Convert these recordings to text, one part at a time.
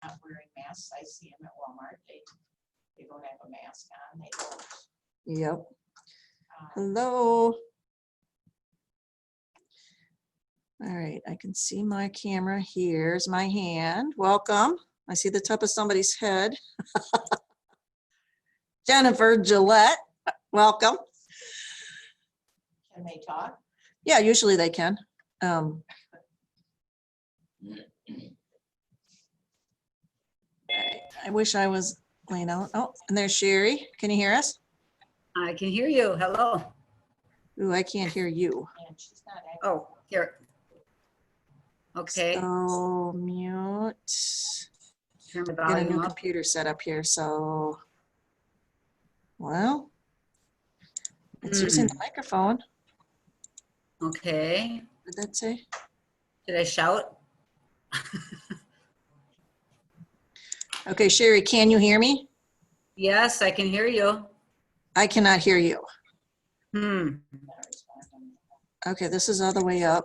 not wearing masks. I see them at Walmart. They don't have a mask on. They don't. Yep. Hello. All right, I can see my camera. Here's my hand. Welcome. I see the top of somebody's head. Jennifer Gillette, welcome. Can they talk? Yeah, usually they can. All right, I wish I was laying out. Oh, and there's Sherry. Can you hear us? I can hear you. Hello. Ooh, I can't hear you. And she's not acting. Oh, here. Okay. So mute. Turn the Got a new volume up. computer set up here, so. Well, it's using the microphone. Okay. What did that say? Did I shout? Okay, Sherry, can you hear me? Yes, I can hear you. I cannot hear you. Hmm. Okay, this is all the way up.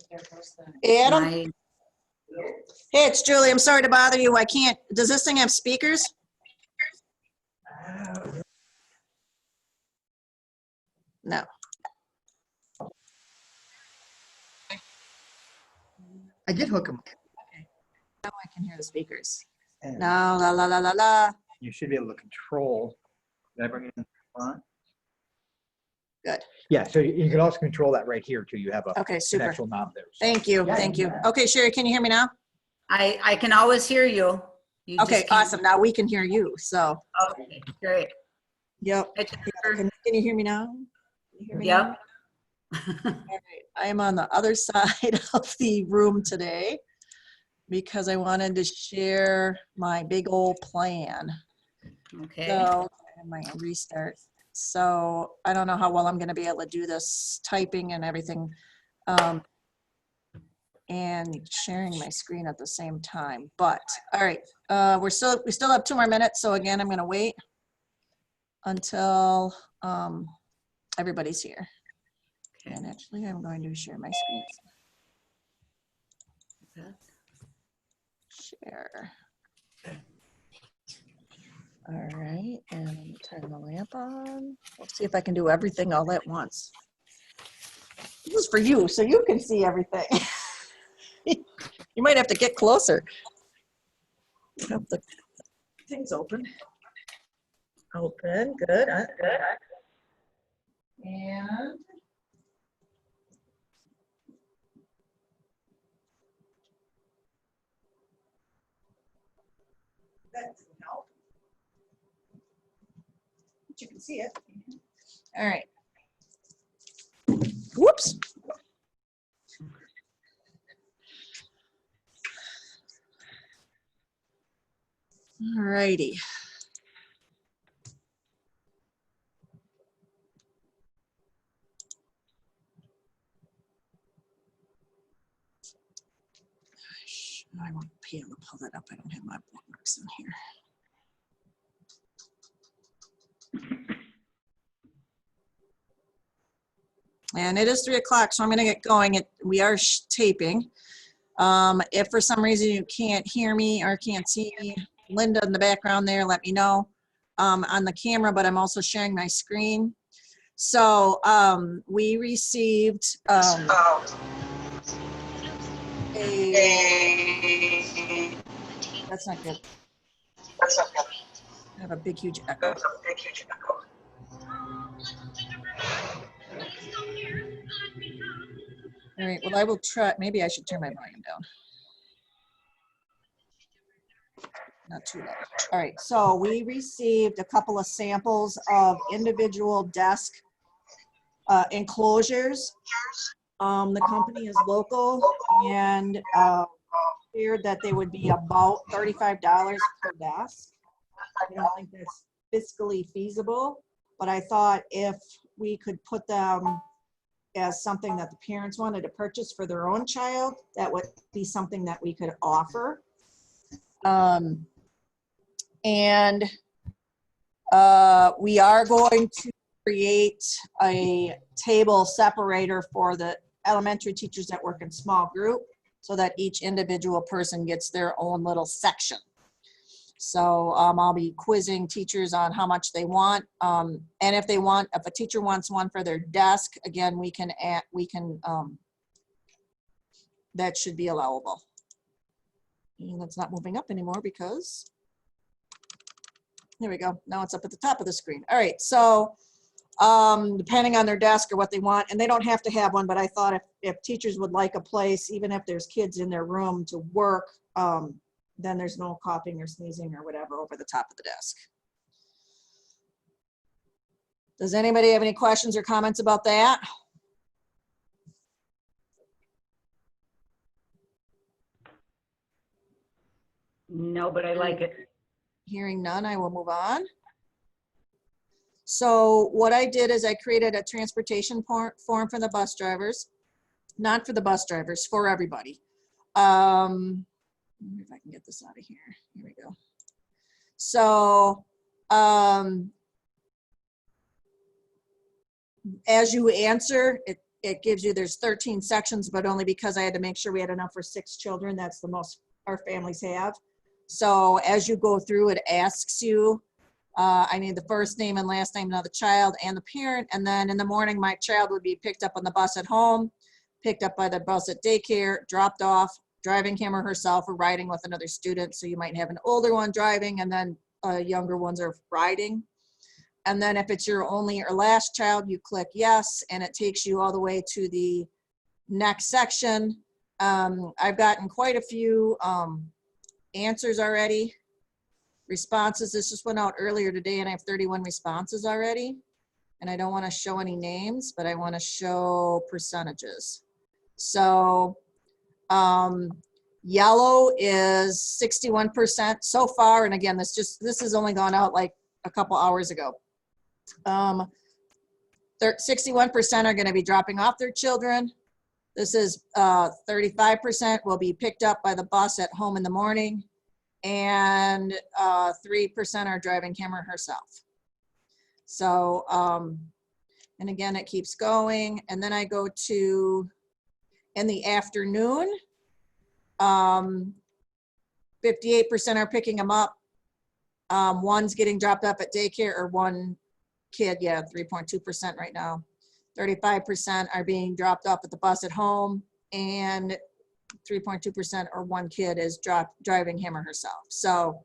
There goes the Adam? My, Hey, it's Julie. I'm sorry to bother you. I can't. Does this thing have speakers? No. I did hook them. Now I can hear the speakers. And No, la la la la la. you should be able to control. Did I bring it in front? Good. Yeah, so you can also control that right here too. You have a an Okay, super. actual knob there. So. Thank you. Yeah, Thank you. yeah. Okay, Sherry, can you hear me now? I can always hear you. You just Okay, can't- awesome. Now we can hear you. So, Okay, great. yep. Hi, Jennifer. Can you hear me now? Can you hear me now? Yep. All right. I am on the other side of the room today because I wanted to share my big old plan. Okay. So I might restart. So I don't know how well I'm going to be able to do this typing and everything, and sharing my screen at the same time. But all right, we still have 2 more minutes. So again, I'm going to wait until everybody's here. Okay. And actually, I'm going to share my screen. Share. All right, and turn the lamp on. Let's see if I can do everything all at once. This is for you, so you can see everything. You might have to get closer. Hope the thing's open. Open, good, good. And that doesn't help. But you can see it. All right. Whoops. All righty. I won't be able to pull that up. I don't have my bookmarks in here. And it is 3 o'clock, so I'm going to get going. We are taping. If for some reason you can't hear me or can't see Linda in the background there, let me know on the camera, but I'm also sharing my screen. So we received that's not good. I have a big, huge echo. All right, well, I will try. Maybe I should turn my volume down. Not too loud. All right, so we received a couple of samples of individual desk enclosures. The company is local and feared that they would be about $35 per desk. I don't think that's fiscally feasible, but I thought if we could put them as something that the parents wanted to purchase for their own child, that would be something that we could offer. We are going to create a table separator for the elementary teachers that work in small group so that each individual person gets their own little section. So I'll be quizzing teachers on how much they want. And if a teacher wants one for their desk, again, that should be allowable. And that's not moving up anymore because, there we go. Now it's up at the top of the screen. All right, so depending on their desk or what they want, and they don't have to have one, but I thought if teachers would like a place, even if there's kids in their room to work, then there's no coughing or sneezing or whatever over the top of the desk. Does anybody have any questions or comments about that? No, but I like it. Hearing none, I will move on. So what I did is I created a transportation form for the bus drivers, not for the bus drivers, for everybody. Let me if I can get this out of here. Here we go. So as you answer, it gives you, there's 13 sections, but only because I had to make sure we had enough for 6 children. That's the most our families have. So as you go through, it asks you, I need the first name and last name of the child and the parent. And then in the morning, my child would be picked up on the bus at home, picked up by the bus at daycare, dropped off, driving him or herself, or riding with another student. So you might have an older one driving and then younger ones are riding. And then if it's your only or last child, you click yes, and it takes you all the way to the next section. I've gotten quite a few answers already. Responses, this just went out earlier today and I have 31 responses already. And I don't want to show any names, but I want to show percentages. So yellow is 61% so far. And again, this has only gone out like a couple hours ago. 61% are going to be dropping off their children. This is 35% will be picked up by the bus at home in the morning. And 3% are driving him or herself. So, and again, it keeps going. And then I go to, in the afternoon, 58% are picking them up. One's getting dropped off at daycare, or one kid, 3.2% right now. 35% are being dropped off at the bus at home, and 3.2% or one kid is driving him or herself. So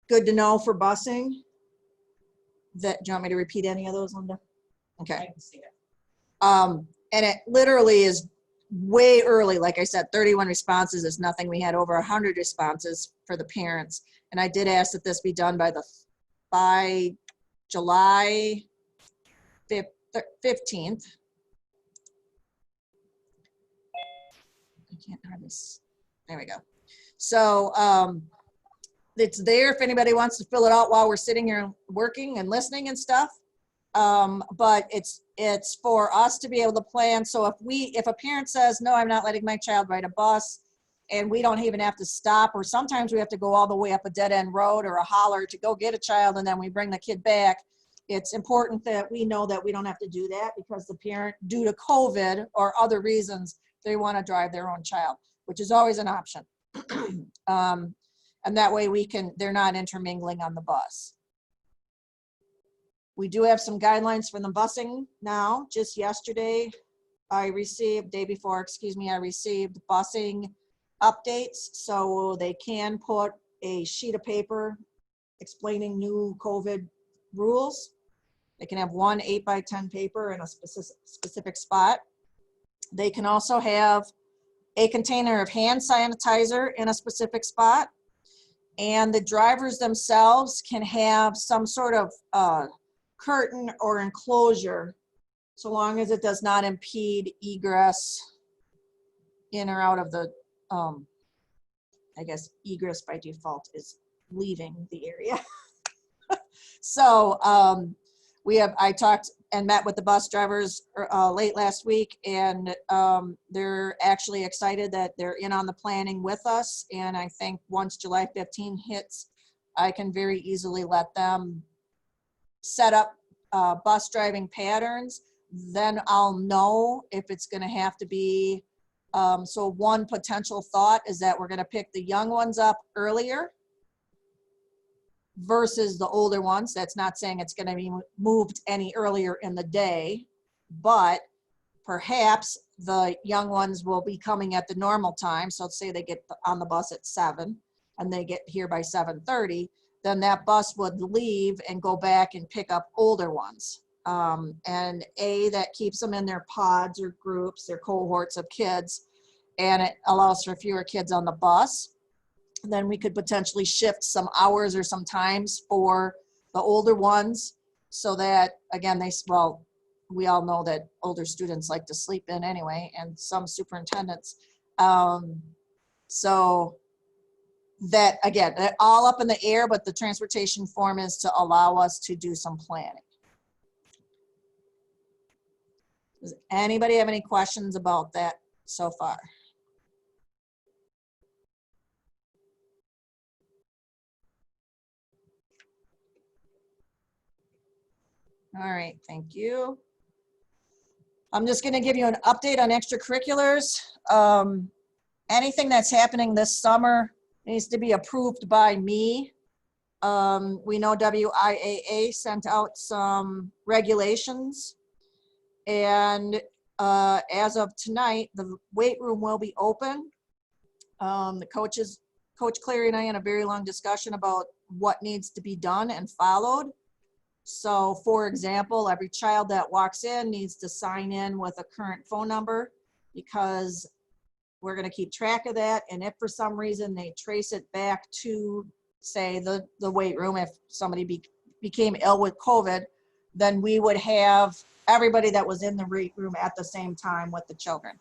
good to know for busing. Do you want me to repeat any of those, Linda? Okay. I can see it. And it literally is way early. Like I said, 31 responses is nothing. We had over 100 responses for the parents. And I did ask that this be done by July 15th. I can't hardly, there we go. So it's there if anybody wants to fill it out while we're sitting here working and listening and stuff. But it's for us to be able to plan. So if a parent says, no, I'm not letting my child ride a bus, and we don't even have to stop, or sometimes we have to go all the way up a dead end road or a holler to go get a child, and then we bring the kid back. It's important that we know that we don't have to do that, because the parent, due to COVID or other reasons, they want to drive their own child, which is always an option. And that way they're not intermingling on the bus. We do have some guidelines for the busing now. Just yesterday, I received busing updates, so they can put a sheet of paper explaining new COVID rules. They can have one 8x10 paper in a specific spot. They can also have a container of hand sanitizer in a specific spot. And the drivers themselves can have some sort of curtain or enclosure, so long as it does not impede egress in or out of the, I guess egress by default is leaving the area. So I talked and met with the bus drivers late last week, and they're actually excited that they're in on the planning with us. And I think once July 15 hits, I can very easily let them set up bus driving patterns then I'll know if it's gonna have to be, so one potential thought is that we're gonna pick the young ones up earlier versus the older ones. That's not saying it's gonna be moved any earlier in the day, but perhaps the young ones will be coming at the normal time. So let's say they get on the bus at 7 and they get here by 7:30, then that bus would leave and go back and pick up older ones. And that keeps them in their pods or groups, their cohorts of kids, and it allows for fewer kids on the bus. Then we could potentially shift some hours or some times for the older ones so that, again, we all know that older students like to sleep in anyway, and some superintendents. So that, again, all up in the air, but the transportation form is to allow us to do some planning. Does anybody have any questions about that so far? All right, thank you. I'm just going to give you an update on extracurriculars. Anything that's happening this summer needs to be approved by me. We know WIAA sent out some regulations, and as of tonight, the weight room will be open. The coaches, Coach Clary and I had a very long discussion about what needs to be done and followed. So for example, every child that walks in needs to sign in with a current phone number, because we're going to keep track of that. And if for some reason they trace it back to, say, the weight room, if somebody became ill with COVID, then we would have everybody that was in the weight room at the same time with the children.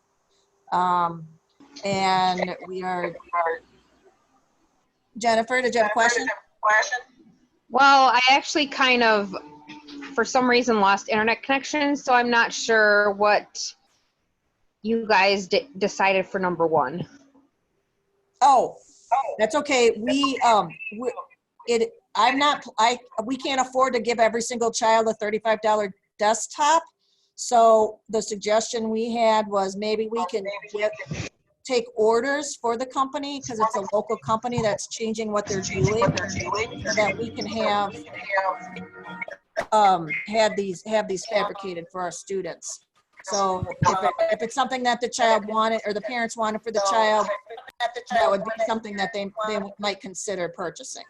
And we are, Jennifer, did you have a question? Well, I actually kind of, for some reason, lost internet connection, so I'm not sure what you guys decided for number 1. Oh, that's okay. We can't afford to give every single child a $35 desktop. So the suggestion we had was maybe we can take orders for the company, because it's a local company that's changing what they're doing, so that we can have these fabricated for our students. So if it's something that the child wanted or the parents wanted for the child, that would be something that they might consider purchasing.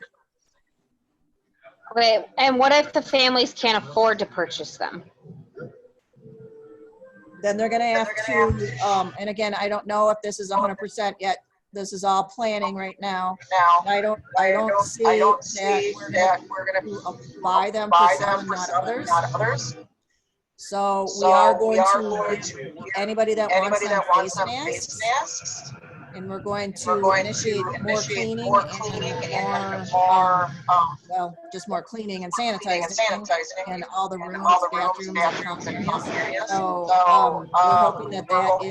Okay, and what if the families can't afford to purchase them? Then they're gonna have to, and again, I don't know if this is 100% yet. This is all planning right now. I don't see that we're gonna buy them for some, not others. So we are going to anybody that wants them face masks, and we're going to initiate more cleaning and more, well, just more cleaning and sanitizing in all the rooms, bathrooms, and common areas. So we're hoping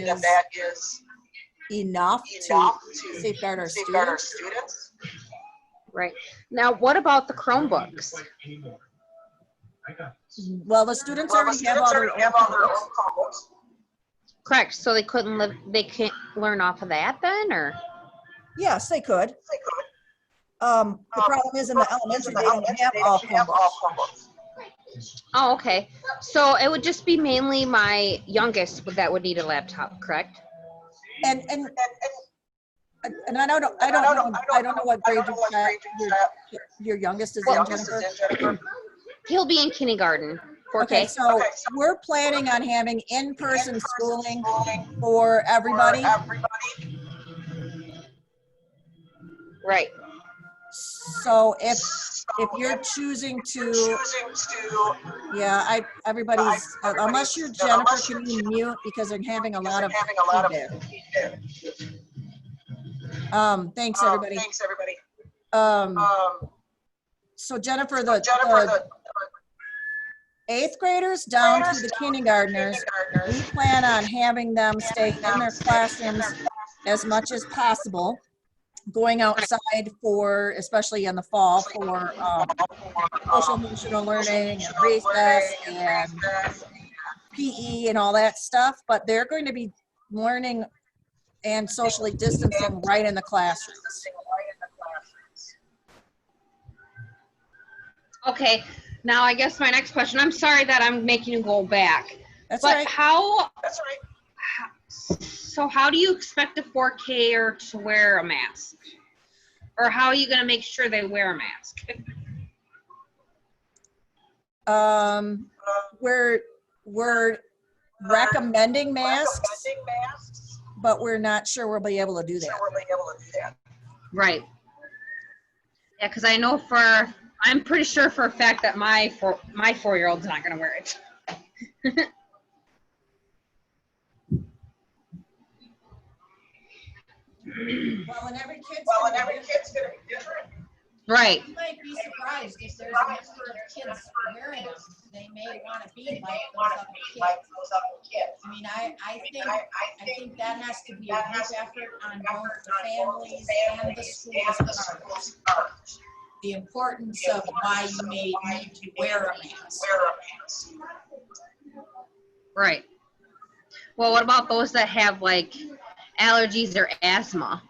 that that is enough to safeguard our students. Right. Now, what about the Chromebooks? Well, the students already have all their own Chromebooks. Correct. So they can't learn off of that then, or? Yes, they could. The problem is in the elementary, they don't have all Chromebooks. Oh, okay. So it would just be mainly my youngest that would need a laptop, correct? And I don't know what grade your youngest is in, Jennifer. He'll be in kindergarten. 4K. Okay, so we're planning on having in-person schooling for everybody. Right. So if you're choosing to, yeah, everybody's, unless you're Jennifer, can you mute, because they're having a lot of feedback. Thanks, everybody. So Jennifer, the 8th graders down to the kindergartners, we plan on having them stay in their classrooms as much as possible, going outside for, especially in the fall, for social emotional learning and recess and PE and all that stuff, but they're going to be learning and socially distancing right in the classrooms. Okay, now I guess my next question, I'm sorry that I'm making you go back. That's all But right. so how do you expect a 4K-er to wear a mask? Or how are you gonna make sure they wear a mask? We're recommending masks, but we're not sure we'll be able to do that. Right. Yeah, because I know I'm pretty sure for a fact that my 4-year-old's not gonna wear it. Well, and every kid's gonna be different. Right. You might be surprised if there's a number of kids wearing them. They may want to be like those other kids. I mean, I think that has to be a group effort on both the families and the schools' part. The importance of why you may need to wear a mask. Right. Well, what about those that have like allergies or asthma?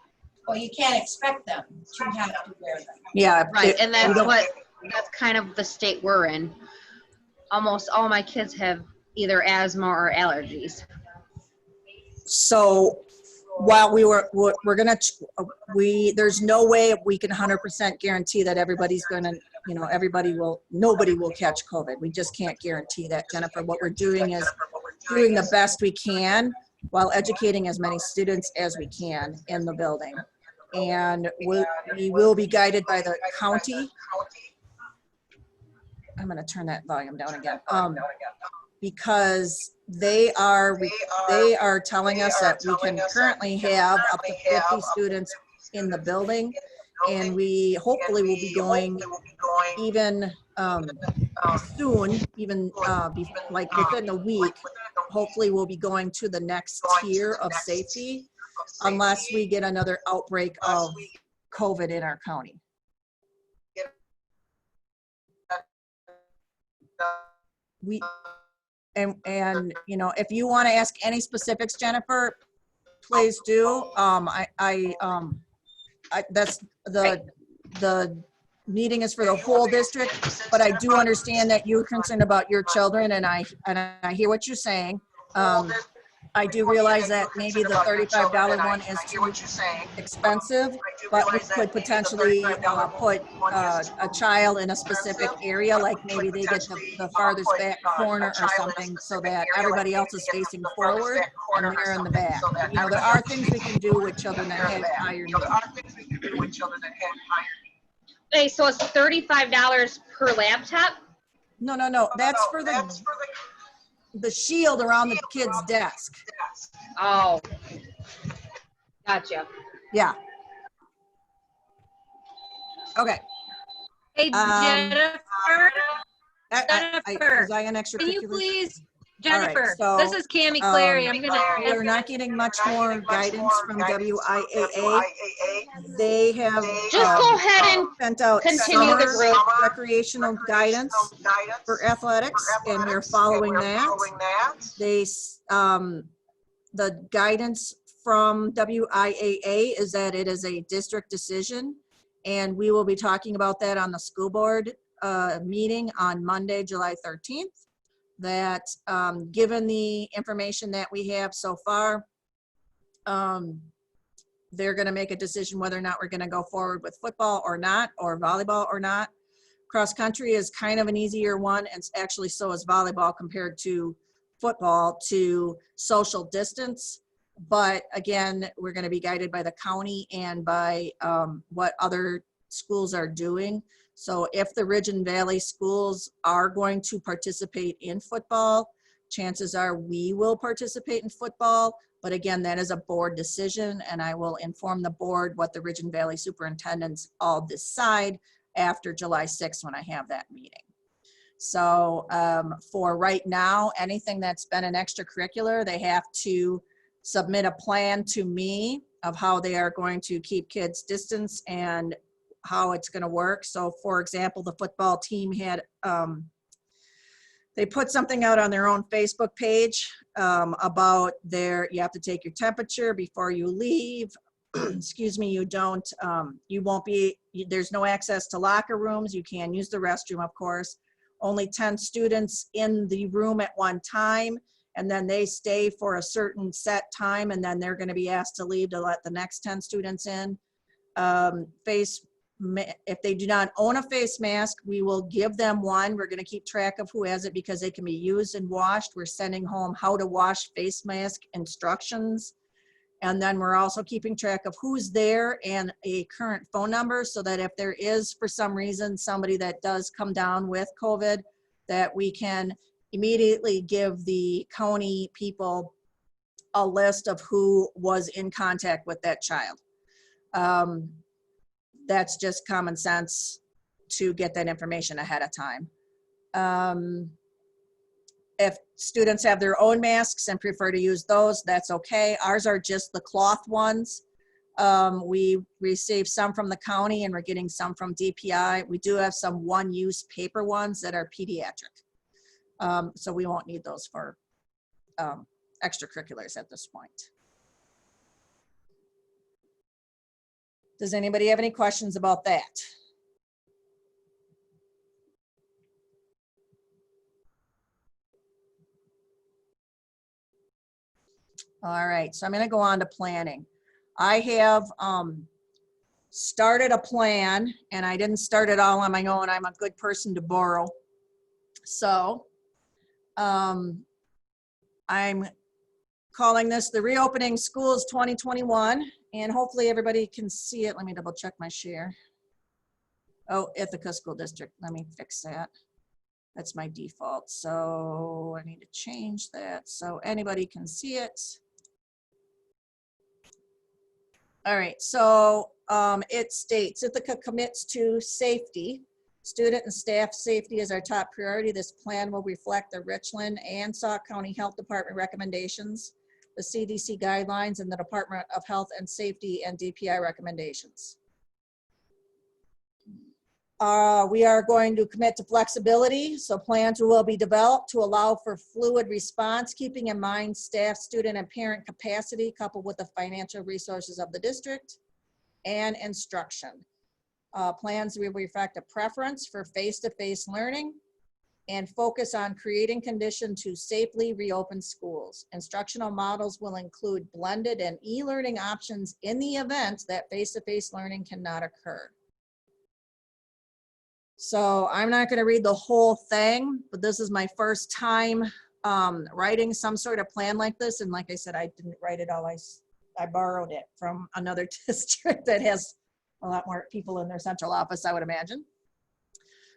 Well, you can't expect them to have to wear them. Yeah. Right, and that's kind of the state we're in. Almost all my kids have either asthma or allergies. So while there's no way we can 100% guarantee that everybody's gonna, nobody will catch COVID. We just can't guarantee that, Jennifer. What we're doing is doing the best we can while educating as many students as we can in the building. And we will be guided by the county. I'm going to turn that volume down again. Because they are telling us that we can currently have up to 50 students in the building, and we hopefully will be going even soon, even like within a week. Hopefully we'll be going to the next tier of safety, unless we get another outbreak of COVID in our county. And if you want to ask any specifics, Jennifer, please do. That's the meeting is for the whole district, but I do understand that you're concerned about your children, and I hear what you're saying. I do realize that maybe the $35 one is too expensive, but we could potentially put a child in a specific area, like maybe they get the farthest back corner or something, so that everybody else is facing forward and they're in the back. There are things we can do with children that have higher needs. Okay, so it's $35 per laptop? No. That's for the shield around the kid's desk. Oh, gotcha. Yeah. Okay. Hey, Jennifer, Was I an extracurricular? can you please, All right, Jennifer, so, this is Cammie Clary. I'm gonna. We're not getting much more guidance from WIAA. They have Just go ahead and sent out continue the summer group. recreational guidance for athletics, and we're following that. They, the guidance from WIAA is that it is a district decision, and we will be talking about that on the school board meeting on Monday, July 13th. That given the information that we have so far, they're going to make a decision whether or not we're going to go forward with football or not, or volleyball or not. Cross country is kind of an easier one, and actually so is volleyball compared to football, to social distance. But again, we're going to be guided by the county and by what other schools are doing. So if the Ridge and Valley schools are going to participate in football, chances are we will participate in football. But again, that is a board decision, and I will inform the board what the Ridge and Valley superintendents all decide after July 6th when I have that meeting. So for right now, anything that's been an extracurricular, they have to submit a plan to me of how they are going to keep kids distance and how it's going to work. So for example, the football team had They put something out on their own Facebook page about you have to take your temperature before you leave. Excuse me, you won't be, there's no access to locker rooms. You can use the restroom, of course. Only 10 students in the room at one time, and then they stay for a certain set time, and then they're gonna be asked to leave to let the next 10 students in. If they do not own a face mask, we will give them one. We're gonna keep track of who has it because they can be used and washed. We're sending home how to wash face mask instructions. And then we're also keeping track of who's there and a current phone number so that if there is, for some reason, somebody that does come down with COVID, that we can immediately give the county people a list of who was in contact with that child. That's just common sense to get that information ahead of time. If students have their own masks and prefer to use those, that's okay. Ours are just the cloth ones. We received some from the county and we're getting some from DPI. We do have some one-use paper ones that are pediatric. So we won't need those for extracurriculars at this point. Does anybody have any questions about that? All right, so I'm gonna go on to planning. I have started a plan, and I didn't start it all on my own. I'm a good person to borrow. So I'm calling this the Reopening Schools 2021, and hopefully everybody can see it. Let me double check my share. Oh, Ithaca School District, let me fix that. That's my default, so I need to change that so anybody can see it. All right, so it states, Ithaca commits to safety. Student and staff safety is our top priority. This plan will reflect the Richland and Sauk County Health Department recommendations, the CDC guidelines, and the Department of Health and Safety and DPI recommendations. We are going to commit to flexibility, so plans will be developed to allow for fluid response, keeping in mind staff, student, and parent capacity coupled with the financial resources of the district and instruction. Plans will reflect a preference for face-to-face learning and focus on creating conditions to safely reopen schools. Instructional models will include blended and e-learning options in the event that face-to-face learning cannot occur. So I'm not going to read the whole thing, but this is my first time writing some sort of plan like this. And like I said, I didn't write it all. I borrowed it from another district that has a lot more people in their central office, I would imagine.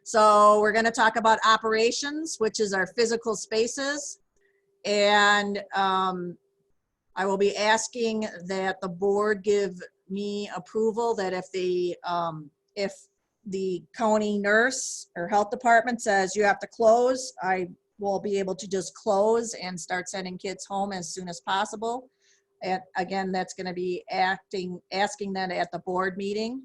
So we're going to talk about operations, which is our physical spaces. And I will be asking that the board give me approval that if the county nurse or health department says you have to close, I will be able to just close and start sending kids home as soon as possible. And again, that's going to be asking that at the board meeting.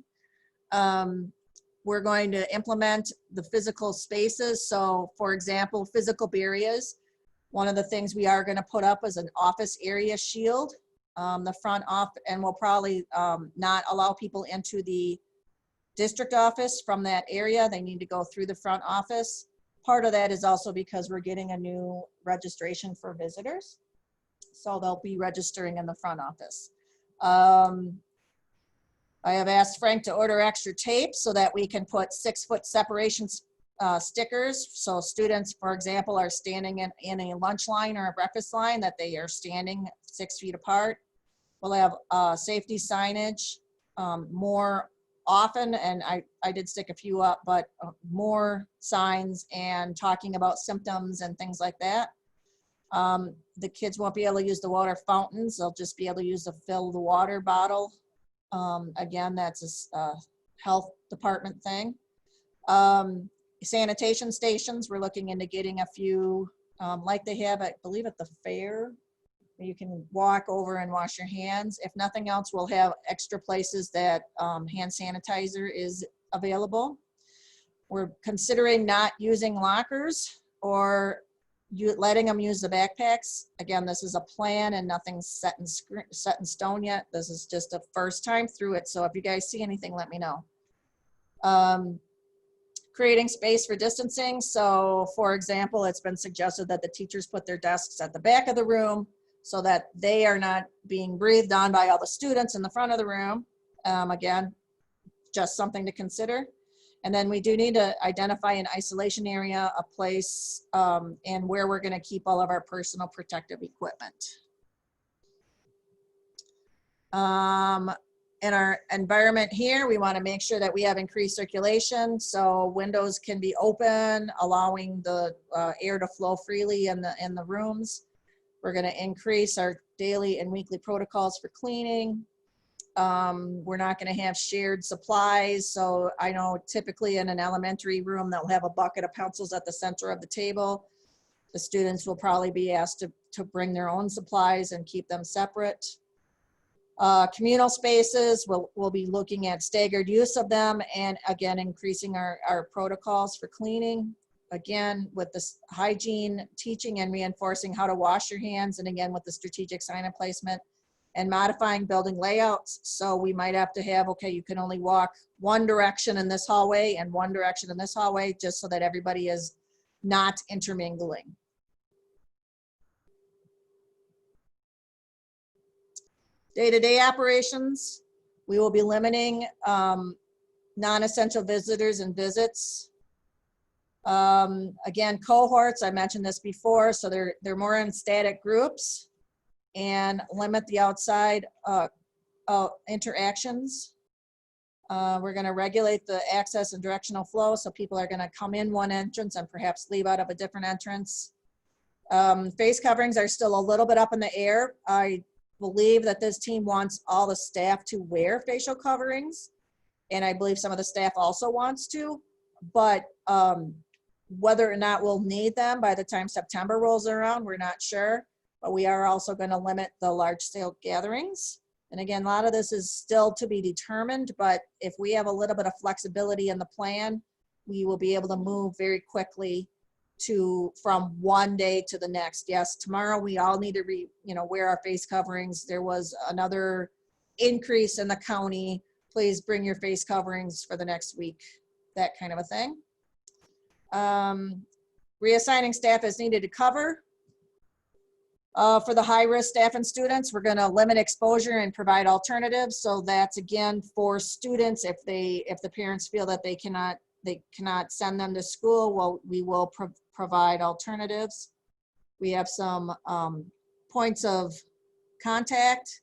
We're going to implement the physical spaces. So for example, physical barriers. One of the things we are going to put up is an office area shield. The front off, and we'll probably not allow people into the district office from that area. They need to go through the front office. Part of that is also because we're getting a new registration for visitors. So they'll be registering in the front office. I have asked Frank to order extra tape so that we can put 6-foot separation stickers. So students, for example, are standing in a lunch line or a breakfast line, that they are standing 6 feet apart. We'll have safety signage more often, and I did stick a few up, but more signs and talking about symptoms and things like that. The kids won't be able to use the water fountains. They'll just be able to use fill the water bottle. Again, that's a health department thing. Sanitation stations, we're looking into getting a few like they have, I believe, at the fair. You can walk over and wash your hands. If nothing else, we'll have extra places that hand sanitizer is available. We're considering not using lockers. or letting them use the backpacks. Again, this is a plan and nothing's set in stone yet. This is just a first time through it. So if you guys see anything, let me know. Creating space for distancing. So for example, it's been suggested that the teachers put their desks at the back of the room so that they are not being breathed on by all the students in the front of the room. Again, just something to consider. And then we do need to identify an isolation area, a place, and where we're going to keep all of our personal protective equipment. In our environment here, we want to make sure that we have increased circulation, so windows can be open, allowing the air to flow freely in the rooms. We're going to increase our daily and weekly protocols for cleaning. We're not going to have shared supplies. So I know typically in an elementary room, they'll have a bucket of pencils at the center of the table. The students will probably be asked to bring their own supplies and keep them separate. Communal spaces, we'll be looking at staggered use of them, and again, increasing our protocols for cleaning. Again, with this hygiene, teaching and reinforcing how to wash your hands, and again, with the strategic sign-in placement. And modifying building layouts. So we might have to have, okay, you can only walk one direction in this hallway and one direction in this hallway, just so that everybody is not intermingling. Day-to-day operations, we will be limiting non-essential visitors and visits. Again, cohorts, I mentioned this before, so they're more in static groups. And limit the outside interactions. We're going to regulate the access and directional flow, so people are going to come in one entrance and perhaps leave out of a different entrance. Face coverings are still a little bit up in the air. I believe that this team wants all the staff to wear facial coverings, and I believe some of the staff also wants to, but whether or not we'll need them by the time September rolls around, we're not sure. But we are also going to limit the large scale gatherings. And again, a lot of this is still to be determined, but if we have a little bit of flexibility in the plan, we will be able to move very quickly from one day to the next. Yes, tomorrow we all need to wear our face coverings. There was another increase in the county. Please bring your face coverings for the next week, that kind of a thing. Reassigning staff as needed to cover. For the high-risk staff and students, we're going to limit exposure and provide alternatives. So that's again for students, if the parents feel that they cannot send them to school, well, we will provide alternatives. We have some points of contact.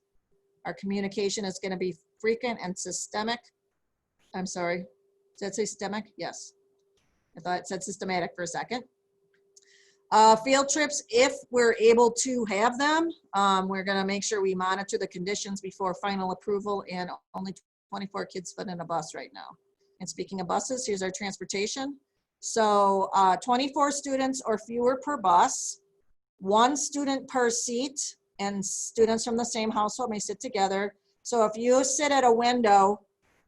Our communication is going to be frequent and systemic. I'm sorry, did that say systemic? Yes. I thought it said systematic for a second. Field trips, if we're able to have them, we're going to make sure we monitor the conditions before final approval, and only 24 kids fit in a bus right now. And speaking of buses, here's our transportation. So 24 students or fewer per bus, 1 student per seat, and students from the same household may sit together. So if you sit at a window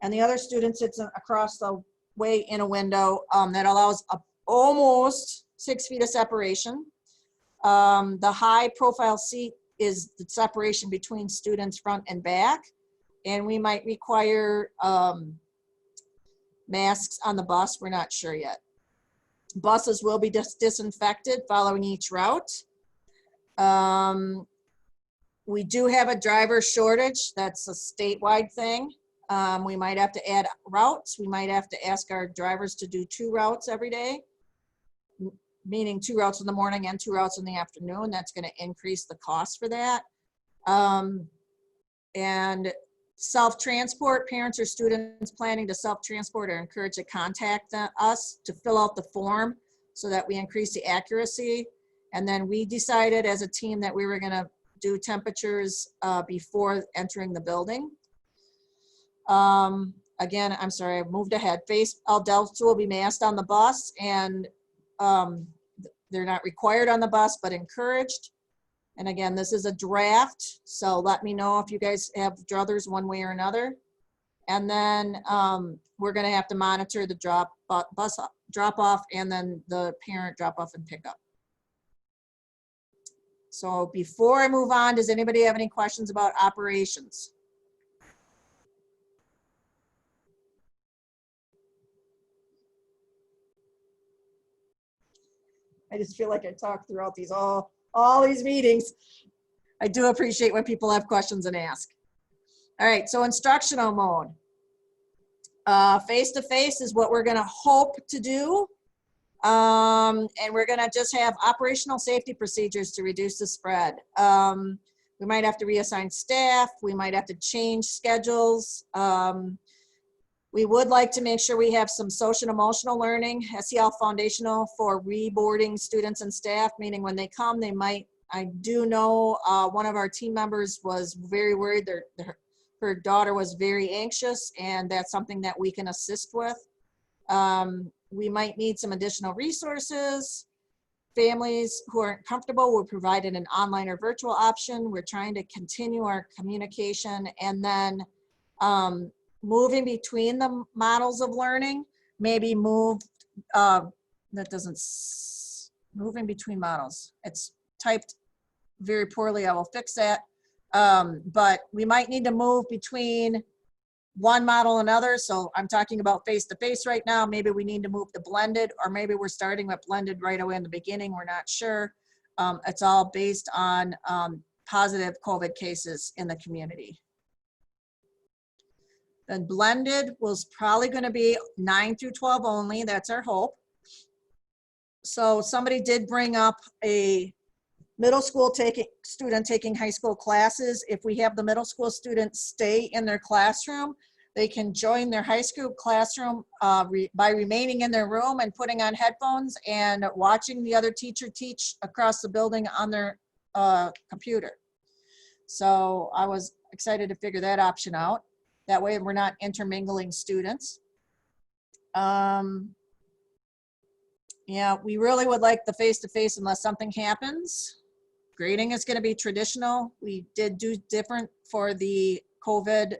and the other student sits across the way in a window, that allows almost 6 feet of separation. The high profile seat is the separation between students front and back. And we might require masks on the bus, we're not sure yet. Buses will be disinfected following each route. We do have a driver shortage, that's a statewide thing. We might have to add routes. We might have to ask our drivers to do 2 routes every day, meaning 2 routes in the morning and 2 routes in the afternoon. That's going to increase the cost for that. And self-transport, parents or students planning to self-transport are encouraged to contact us to fill out the form so that we increase the accuracy. And then we decided as a team that we were going to do temperatures before entering the building. Again, I'm sorry, I moved ahead. Adults will be masked on the bus, and they're not required on the bus, but encouraged. And again, this is a draft, so let me know if you guys have druthers one way or another. And then we're going to have to monitor the drop off and then the parent drop off and pick up. So before I move on, does anybody have any questions about operations? I just feel like I talked throughout these all these meetings. I do appreciate when people have questions and ask. All right, so instructional mode. Face-to-face is what we're gonna hope to do. And we're gonna just have operational safety procedures to reduce the spread. We might have to reassign staff. We might have to change schedules. We would like to make sure we have some social and emotional learning, SEL foundational for reboarding students and staff, meaning when they come, they might, I do know one of our team members was very worried. Her daughter was very anxious, and that's something that we can assist with. We might need some additional resources. Families who aren't comfortable, we're providing an online or virtual option. We're trying to continue our communication, and then moving between the models of learning, maybe move, moving between models. It's typed very poorly, I will fix that. But we might need to move between one model and another. So I'm talking about face-to-face right now. Maybe we need to move to blended, or maybe we're starting with blended right away in the beginning. We're not sure. It's all based on positive COVID cases in the community. Then blended was probably going to be 9 through 12 only. That's our hope. So somebody did bring up a middle school student taking high school classes. If we have the middle school students stay in their classroom, they can join their high school classroom by remaining in their room and putting on headphones and watching the other teacher teach across the building on their computer. So I was excited to figure that option out. That way we're not intermingling students. Yeah, we really would like the face-to-face unless something happens. Grading is going to be traditional. We did do different for the COVID,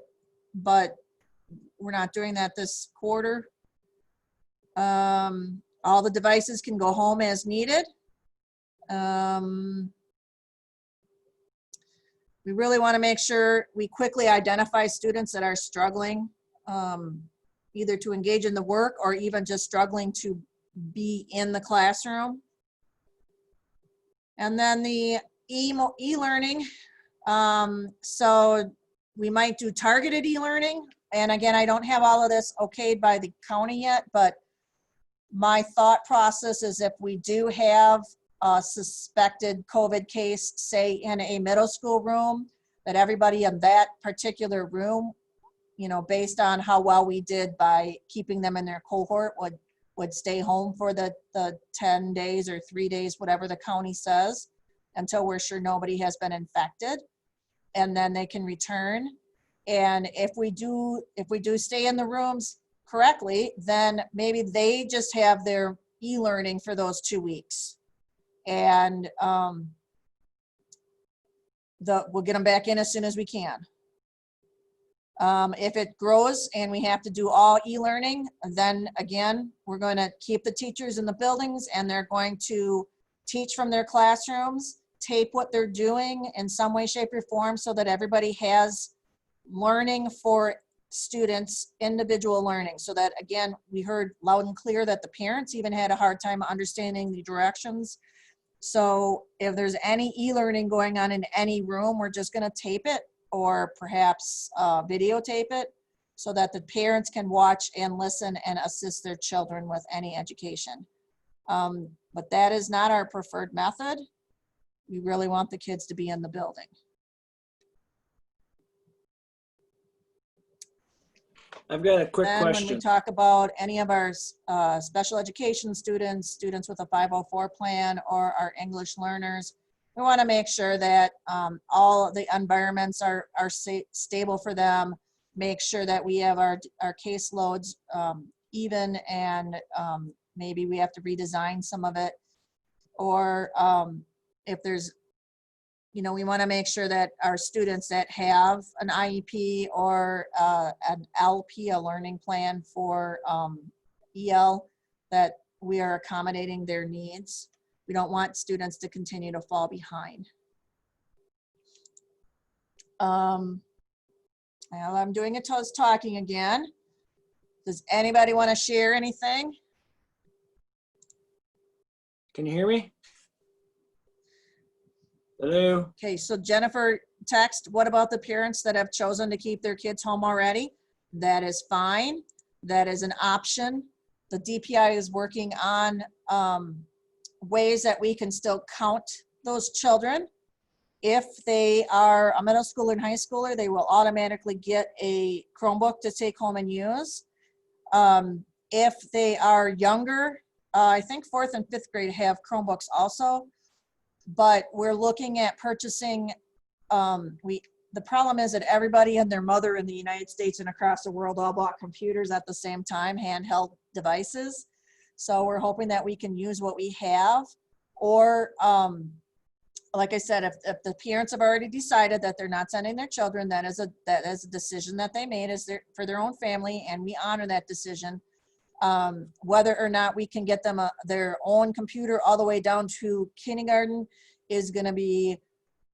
but we're not doing that this quarter. All the devices can go home as needed. We really want to make sure we quickly identify students that are struggling, either to engage in the work or even just struggling to be in the classroom. And then the e-learning. So we might do targeted e-learning. And again, I don't have all of this okayed by the county yet, but my thought process is if we do have a suspected COVID case, say in a middle school room, that everybody in that particular room, you know, based on how well we did by keeping them in their cohort, would stay home for the 10 days or 3 days, whatever the county says, until we're sure nobody has been infected, and then they can return. And if we do stay in the rooms correctly, then maybe they just have their e-learning for those 2 weeks. And we'll get them back in as soon as we can. If it grows and we have to do all e-learning, then again, we're going to keep the teachers in the buildings, and they're going to teach from their classrooms, tape what they're doing in some way, shape, or form, so that everybody has learning for students, individual learning. So that, again, we heard loud and clear that the parents even had a hard time understanding the directions. So if there's any e-learning going on in any room, we're just going to tape it, or perhaps videotape it, so that the parents can watch and listen and assist their children with any education. But that is not our preferred method. We really want the kids to be in the building. I've got a quick Then when question. we talk about any of our special education students with a 504 plan, or our English learners, we want to make sure that all of the environments are stable for them, make sure that we have our caseloads even, and maybe we have to redesign some of it. Or if there's, you know, we want to make sure that our students that have an IEP or an LP, a learning plan for EL, that we are accommodating their needs. We don't want students to continue to fall behind. Well, I'm doing a toast talking again. Does anybody want to share anything? Can you hear me? Hello? Okay, so Jennifer text, what about the parents that have chosen to keep their kids home already? That is fine. That is an option. The DPI is working on ways that we can still count those children. If they are a middle schooler and high schooler, they will automatically get a Chromebook to take home and use. If they are younger, I think 4th and 5th grade have Chromebooks also, but we're looking at purchasing, the problem is that everybody and their mother in the United States and across the world all bought computers at the same time, handheld devices. So we're hoping that we can use what we have, or like I said, if the parents have already decided that they're not sending their children, that is a decision that they made for their own family, and we honor that decision. Whether or not we can get them their own computer all the way down to kindergarten is going to be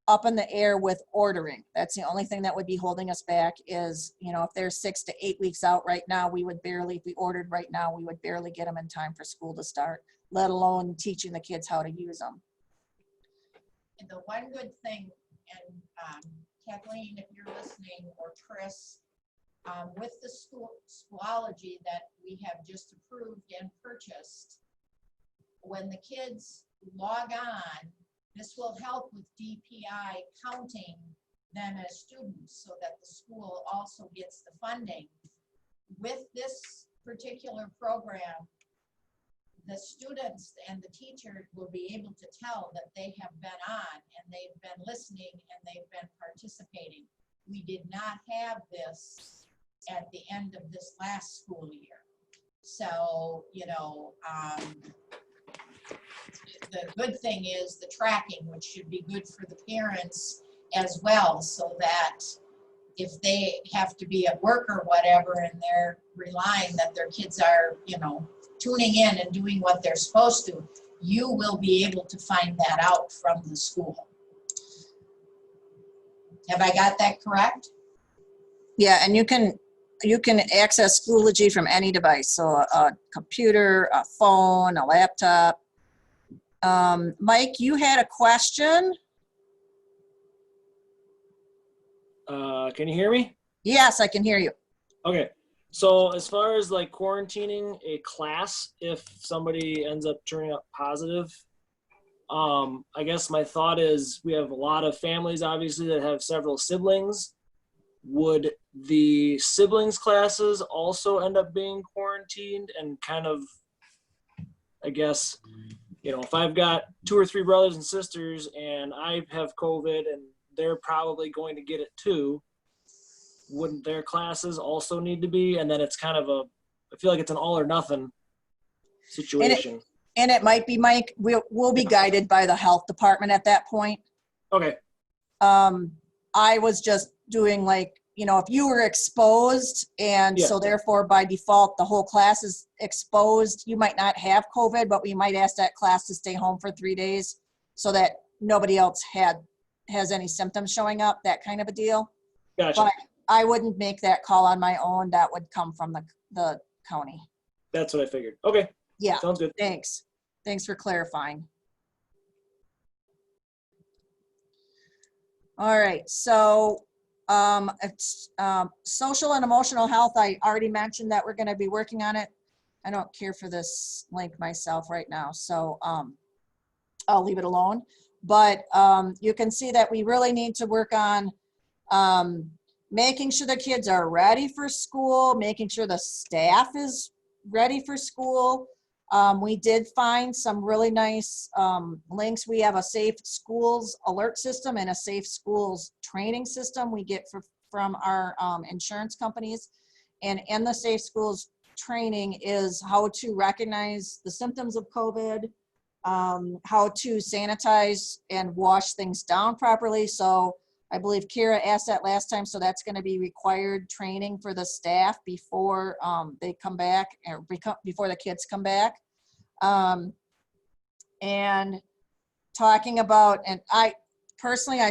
up in the air with ordering. That's the only thing that would be holding us back is, you know, if they're 6 to 8 weeks out right now, we would barely, if we ordered right now, we would barely get them in time for school to start, let alone teaching the kids how to use them. And the one good thing, and Kathleen, if you're listening, or Chris, with the Schoology that we have just approved and purchased, when the kids log on, this will help with DPI counting them as students so that the school also gets the funding. With this particular program, the students and the teacher will be able to tell that they have been on and they've been listening and they've been participating. We did not have this at the end of this last school year. So, you know, the good thing is the tracking, which should be good for the parents as well, so that if they have to be at work or whatever and they're relying that their kids are, you know, tuning in and doing what they're supposed to, you will be able to find that out from the school. Have I got that correct? Yeah, and you can access Schoology from any device, so a computer, a phone, a laptop. Mike, you had a question? Can you hear me? Yes, I can hear you. Okay. So as far as like quarantining a class, if somebody ends up turning up positive, I guess my thought is we have a lot of families obviously that have several siblings. Would the siblings classes also end up being quarantined and kind of, I guess, you know, if I've got 2 or 3 brothers and sisters and I have COVID and they're probably going to get it too, wouldn't their classes also need to be? And then it's kind of I feel like it's an all or nothing situation. And it might be, Mike, we'll be guided by the health department at that point. Okay. I was just doing like, you know, if you were exposed and so therefore by default the whole class is exposed, you might not have COVID, but we might ask that class to stay home for 3 days so that nobody else has any symptoms showing up, that kind of a deal. Gotcha. But I wouldn't make that call on my own. That would come from the county. That's what I figured. Okay. Yeah. Sounds good. Thanks. Thanks for clarifying. All right. So it's social and emotional health. I already mentioned that we're going to be working on it. I don't care for this link myself right now, so I'll leave it alone. But you can see that we really need to work on making sure the kids are ready for school, making sure the staff is ready for school. We did find some really nice links. We have a safe schools alert system and a safe schools training system we get from our insurance companies. And in the safe schools training is how to recognize the symptoms of COVID, how to sanitize and wash things down properly. So I believe Kara asked that last time, so that's going to be required training for the staff before they come back, or before the kids come back. And talking about, and I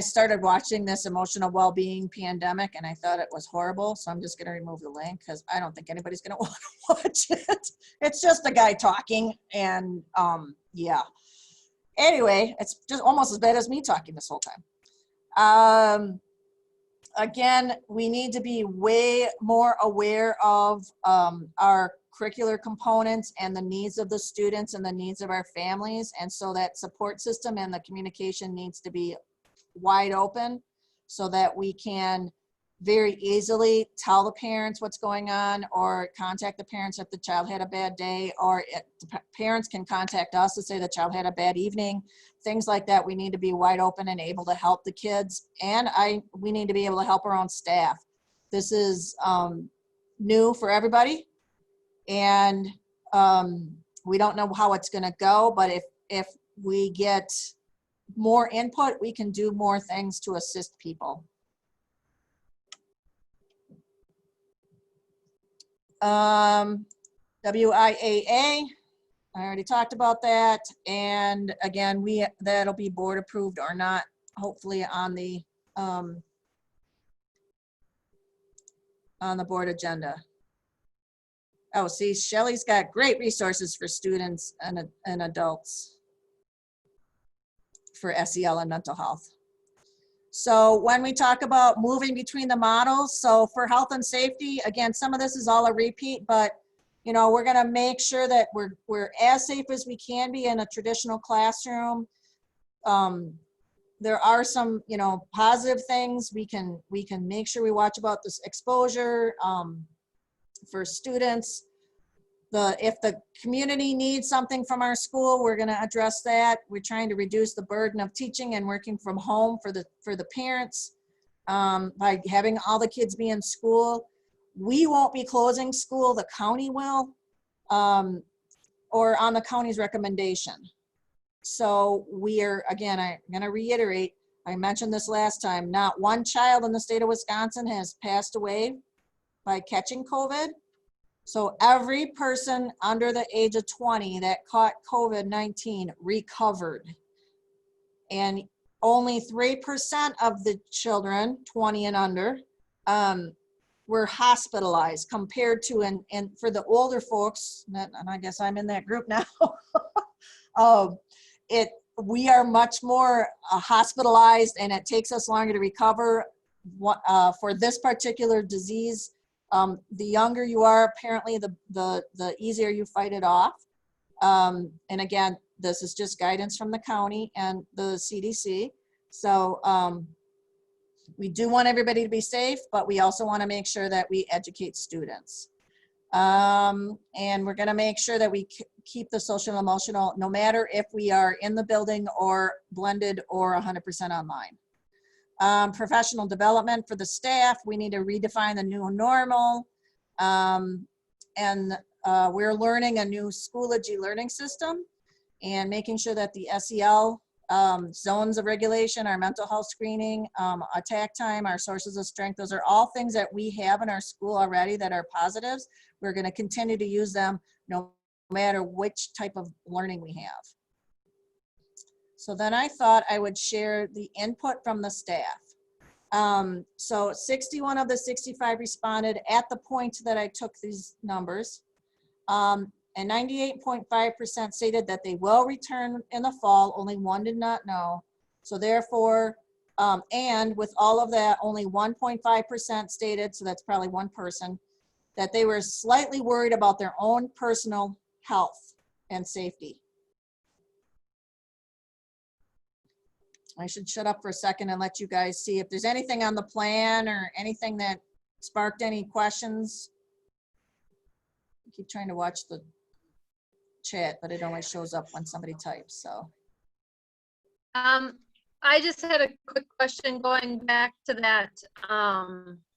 started watching this emotional well-being pandemic and I thought it was horrible. So I'm just going to remove the link because I don't think anybody's going to want to watch it. It's just a guy talking and yeah. Anyway, it's just almost as bad as me talking this whole time. Again, we need to be way more aware of our curricular components and the needs of the students and the needs of our families. And so that support system and the communication needs to be wide open so that we can very easily tell the parents what's going on or contact the parents if the child had a bad day, or the parents can contact us to say the child had a bad evening, things like that. We need to be wide open and able to help the kids. And we need to be able to help our own staff. This is new for everybody. And we don't know how it's going to go, but if we get more input, we can do more things to assist people. WIAA, I already talked about that. And again, that'll be board approved or not, hopefully on the board agenda. Oh, see, Shelley's got great resources for students and adults for SEL and mental health. So when we talk about moving between the models, so for health and safety, again, some of this is all a repeat, but you know, we're gonna make sure that we're as safe as we can be in a traditional classroom. There are some, you know, positive things. We can make sure we watch about this exposure for students. If the community needs something from our school, we're going to address that. We're trying to reduce the burden of teaching and working from home for the parents by having all the kids be in school. We won't be closing school, the county will, or on the county's recommendation. So we are, again, I'm going to reiterate, I mentioned this last time, not one child in the state of Wisconsin has passed away by catching COVID. So every person under the age of 20 that caught COVID-19 recovered. And only 3% of the children, 20 and under, were hospitalized compared to, and for the older folks, and I guess I'm in that group now, we are much more hospitalized and it takes us longer to recover for this particular disease. The younger you are, apparently the easier you fight it off. And again, this is just guidance from the county and the CDC. So we do want everybody to be safe, but we also want to make sure that we educate students. And we're going to make sure that we keep the social and emotional, no matter if we are in the building or blended or 100% online. Professional development for the staff, we need to redefine the new normal. We're learning a new Schoology learning system and making sure that the SEL zones of regulation, our mental health screening, attack time, our sources of strength, those are all things that we have in our school already that are positives. We're going to continue to use them no matter which type of learning we have. So then I thought I would share the input from the staff. So 61 of the 65 responded at the point that I took these numbers. And 98.5% stated that they will return in the fall. Only one did not know. So therefore, and with all of that, only 1.5% stated, so that's probably one person, that they were slightly worried about their own personal health and safety. I should shut up for a second and let you guys see if there's anything on the plan or anything that sparked any questions. I keep trying to watch the chat, but it only shows up when somebody types, so. I just had a quick question going back to that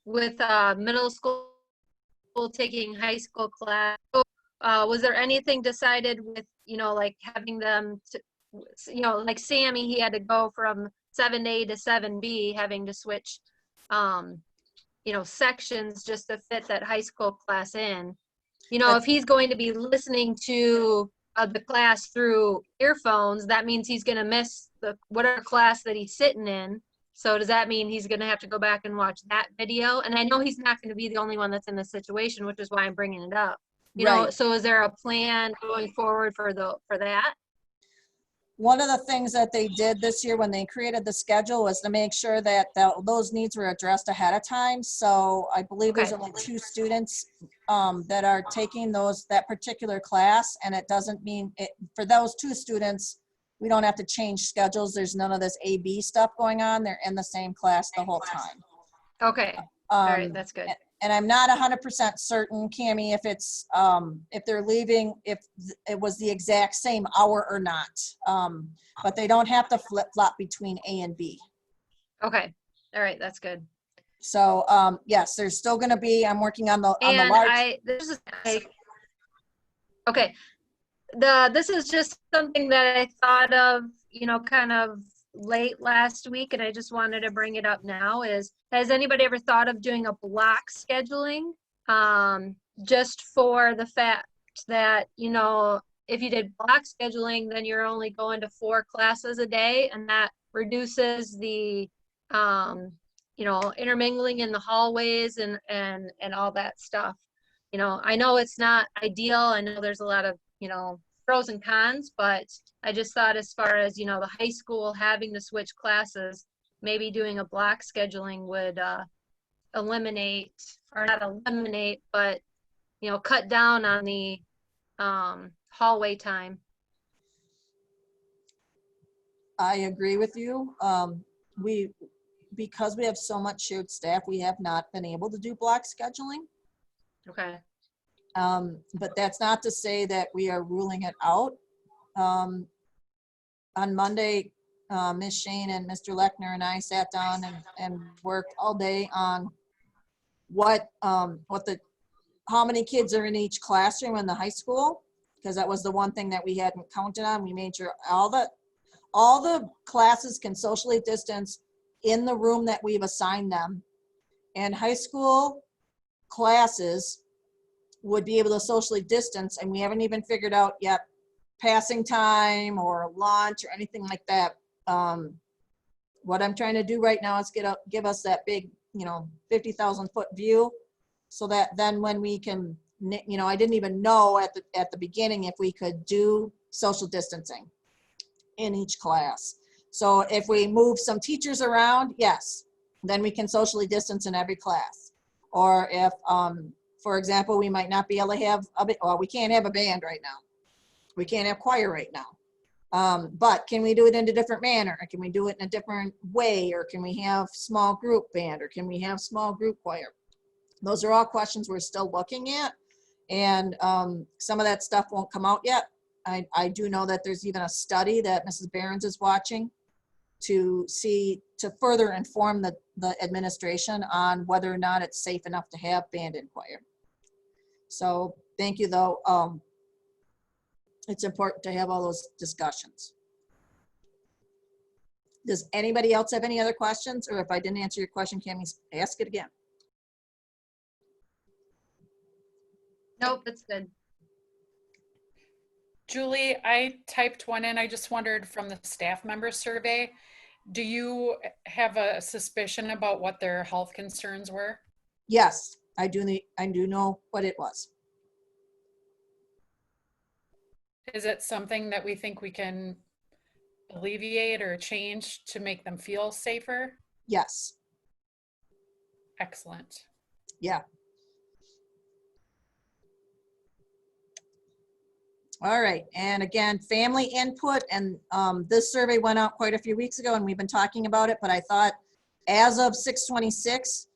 with middle school taking high school class. Was there anything decided with, you know, like having them to, you know, like Sammy, he had to go from 7A to 7B, having to switch, you know, sections just to fit that high school class in. You know, if he's going to be listening to the class through earphones, that means he's going to miss the whatever class that he's sitting in. So does that mean he's going to have to go back and watch that video? And I know he's not going to be the only one that's in this situation, which is why I'm bringing it up. You know, Right. so is there a plan going forward for that? One of the things that they did this year when they created the schedule was to make sure that those needs were addressed ahead of time. So I believe there's Okay. only 2 students that are taking that particular class, and it doesn't mean for those 2 students, we don't have to change schedules. There's none of this AB stuff going on. They're in the same class the whole time. Okay. All right. That's good. And I'm not 100% certain, Cammie, if it's if they're leaving, if it was the exact same hour or not. But they don't have to flip-flop between A and B. Okay. All right. That's good. So yes, there's still going to be. I'm working on the And large. okay. This is just something that I thought of, you know, kind of late last week, and I just wanted to bring it up now. Has anybody ever thought of doing a block scheduling? Just for the fact that, you know, if you did block scheduling, then you're only going to 4 classes a day, and that reduces the you know, intermingling in the hallways and all that stuff. You know, I know it's not ideal. I know there's a lot of, you know, pros and cons, but I just thought as far as, you know, the high school having to switch classes, maybe doing a block scheduling would eliminate, or not eliminate, but, you know, cut down on the hallway time. I agree with you. Because we have so much shared staff, we have not been able to do block scheduling. Okay. But that's not to say that we are ruling it out. On Monday, Ms. Shane and Mr. Lechner and I sat down and worked all day on how many kids are in each classroom in the high school, because that was the one thing that we hadn't counted on. We made sure all the classes can socially distance in the room that we've assigned them, and high school classes would be able to socially distance, and we haven't even figured out yet passing time or lunch or anything like that. What I'm trying to do right now is give us that big, you know, 50,000 foot view, so that then when we can, you know, I didn't even know at the beginning if we could do social distancing in each class. So if we move some teachers around, yes, then we can socially distance in every class. Or if, for example, we might not be able to have we can't have a band right now. We can't have choir right now. But can we do it in a different manner? Or can we do it in a different way? Or can we have small group band? Or can we have small group choir? Those are all questions we're still looking at. And some of that stuff won't come out yet. I do know that there's even a study that Mrs. Behrens is watching to further inform the administration on whether or not it's safe enough to have band and choir. So thank you, though. It's important to have all those discussions. Does anybody else have any other questions? Or if I didn't answer your question, can we ask it again? Nope, that's good. Julie, I typed one in. I just wondered, from the staff member survey, do you have a suspicion about what their health concerns were? Yes, I do know what it was. Is it something that we think we can alleviate or change to make them feel safer? Yes. Excellent. Yeah. All right, and again, family input, and this survey went out quite a few weeks ago, and we've been talking about it, but I thought as of 6/26,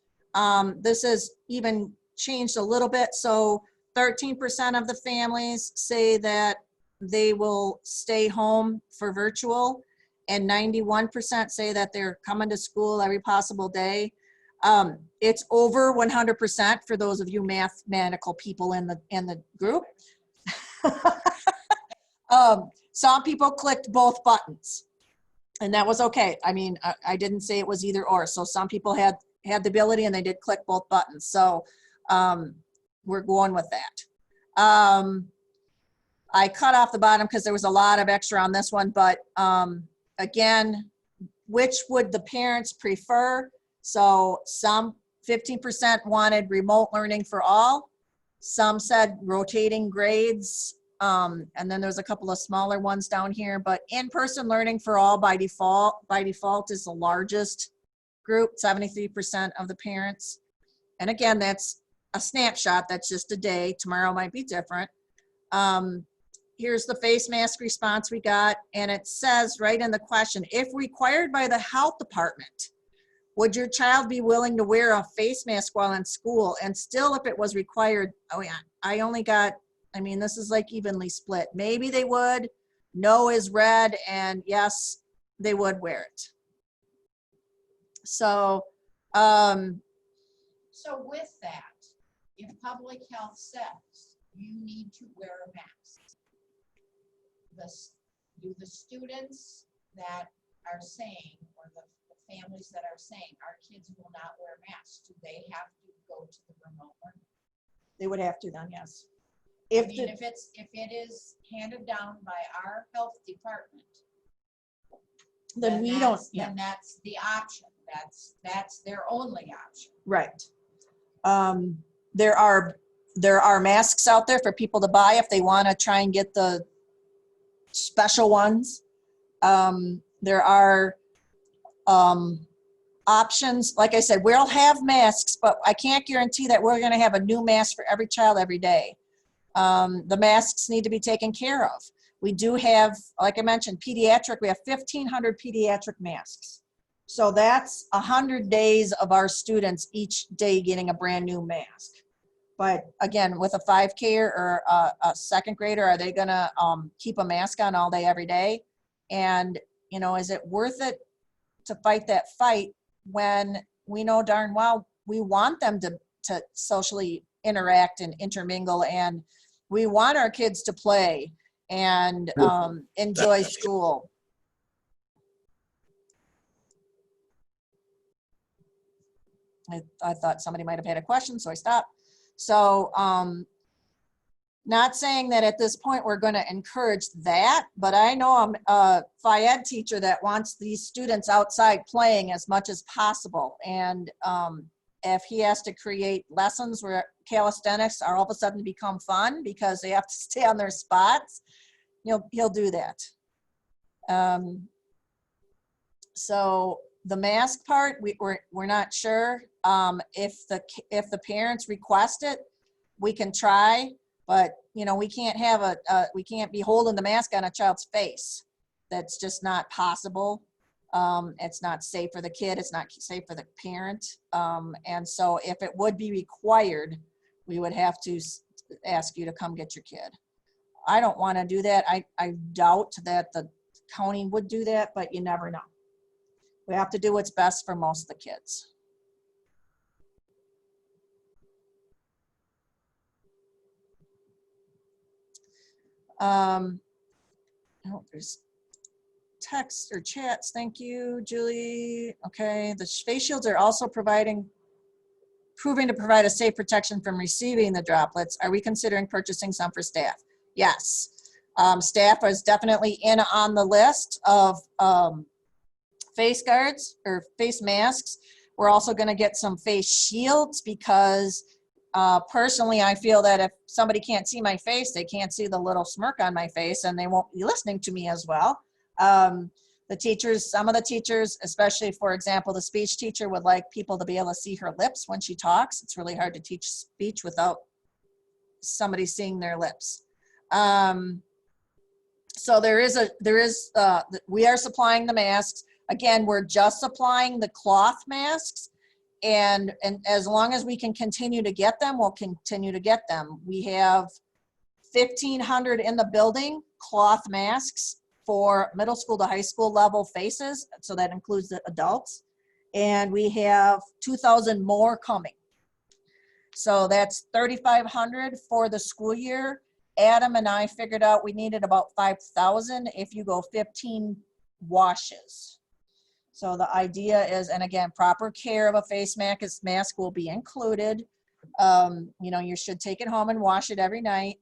this has even changed a little bit. So 13% of the families say that they will stay home for virtual, and 91% say that they're coming to school every possible day. It's over 100% for those of you mathematical people in the group. Some people clicked both buttons, and that was okay. I mean, I didn't say it was either or. So some people had the ability and they did click both buttons. So we're going with that. I cut off the bottom because there was a lot of extra on this one, but again, which would the parents prefer? So some 15% wanted remote learning for all. Some said rotating grades. And then there's a couple of smaller ones down here, but in-person learning for all by default is the largest group, 73% of the parents. And again, that's a snapshot. That's just a day. Tomorrow might be different. Here's the face mask response we got. And it says right in the question, if required by the health department, would your child be willing to wear a face mask while in school? And still, if it was required, oh yeah, I only got, I mean, this is like evenly split. Maybe they would, no is red, and yes, they would wear it. So, So with that, if public health says you need to wear a mask, the students that are saying, or the families that are saying our kids will not wear masks, do they have to go to the remote learning? they would have to then, yes. I If mean, the, if it is handed down by our health department, then we don't, yeah, then that's the option. That's their only option. right. There are masks out there for people to buy if they want to try and get the special ones. There are options. Like I said, we'll have masks, but I can't guarantee that we're going to have a new mask for every child every day. The masks need to be taken care of. We do have, like I mentioned, pediatric, we have 1,500 pediatric masks. So that's 100 days of our students each day getting a brand new mask. But again, with a 5K or a second grader, are they gonna keep a mask on all day, every day? And, you know, is it worth it to fight that fight when we know darn well we want them to socially interact and intermingle, and we want our kids to play and enjoy school. I thought somebody might have had a question, so I stopped. So not saying that at this point we're going to encourage that, but I know I'm a Phi-Ed teacher that wants these students outside playing as much as possible. And if he has to create lessons where calisthenics are all of a sudden become fun because they have to stay on their spots, he'll do that. So the mask part, we're not sure. If the parents request it, we can try, but we can't have we can't be holding the mask on a child's face. That's just not possible. It's not safe for the kid. It's not safe for the parent. And so if it would be required, we would have to ask you to come get your kid. I don't want to do that. I doubt that the county would do that, but you never know. We have to do what's best for most of the kids. Oh, there's text or chats. Thank you, Julie. Okay, the face shields are also proving to provide a safe protection from receiving the droplets. Are we considering purchasing some for staff? Yes. Staff is definitely in on the list of face guards or face masks. We're also going to get some face shields because personally, I feel that if somebody can't see my face, they can't see the little smirk on my face, and they won't be listening to me as well. The teachers, some of the teachers, especially, for example, the speech teacher would like people to be able to see her lips when she talks. It's really hard to teach speech without somebody seeing their lips. So we are supplying the masks. Again, we're just supplying the cloth masks. And as long as we can continue to get them, we'll continue to get them. We have 1,500 in the building, cloth masks for middle school to high school level faces. So that includes the adults. And we have 2,000 more coming. So that's 3,500 for the school year. Adam and I figured out we needed about 5,000 if you go 15 washes. So the idea is, and again, proper care of a face mask will be included. You should take it home and wash it every night.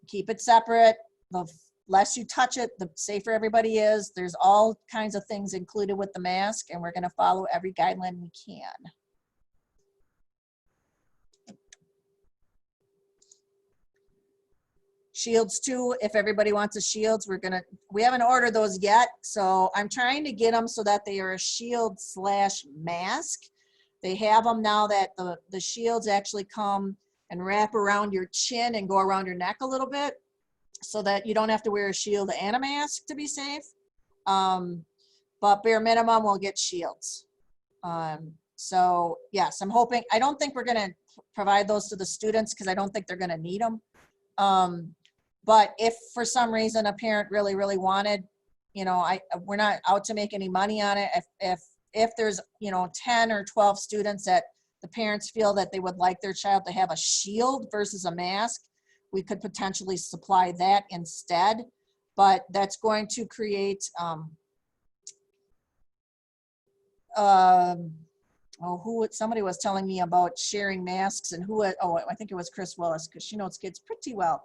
keep it separate. The less you touch it, the safer everybody is. There's all kinds of things included with the mask, and we're gonna follow every guideline we can. Shields too, if everybody wants a shields, we haven't ordered those yet, so I'm trying to get them so that they are a shield / mask. They have them now that the shields actually come and wrap around your chin and go around your neck a little bit, so that you don't have to wear a shield and a mask to be safe. But bare minimum, we'll get shields. So yes, I'm hoping, I don't think we're gonna provide those to the students because I don't think they're gonna need them. But if for some reason a parent really, really wanted, you know, we're not out to make any money on it. If there's, you know, 10 or 12 students that the parents feel that they would like their child to have a shield versus a mask, we could potentially supply that instead. But that's going to create, somebody was telling me about sharing masks and I think it was Chris Willis, because she knows kids pretty well.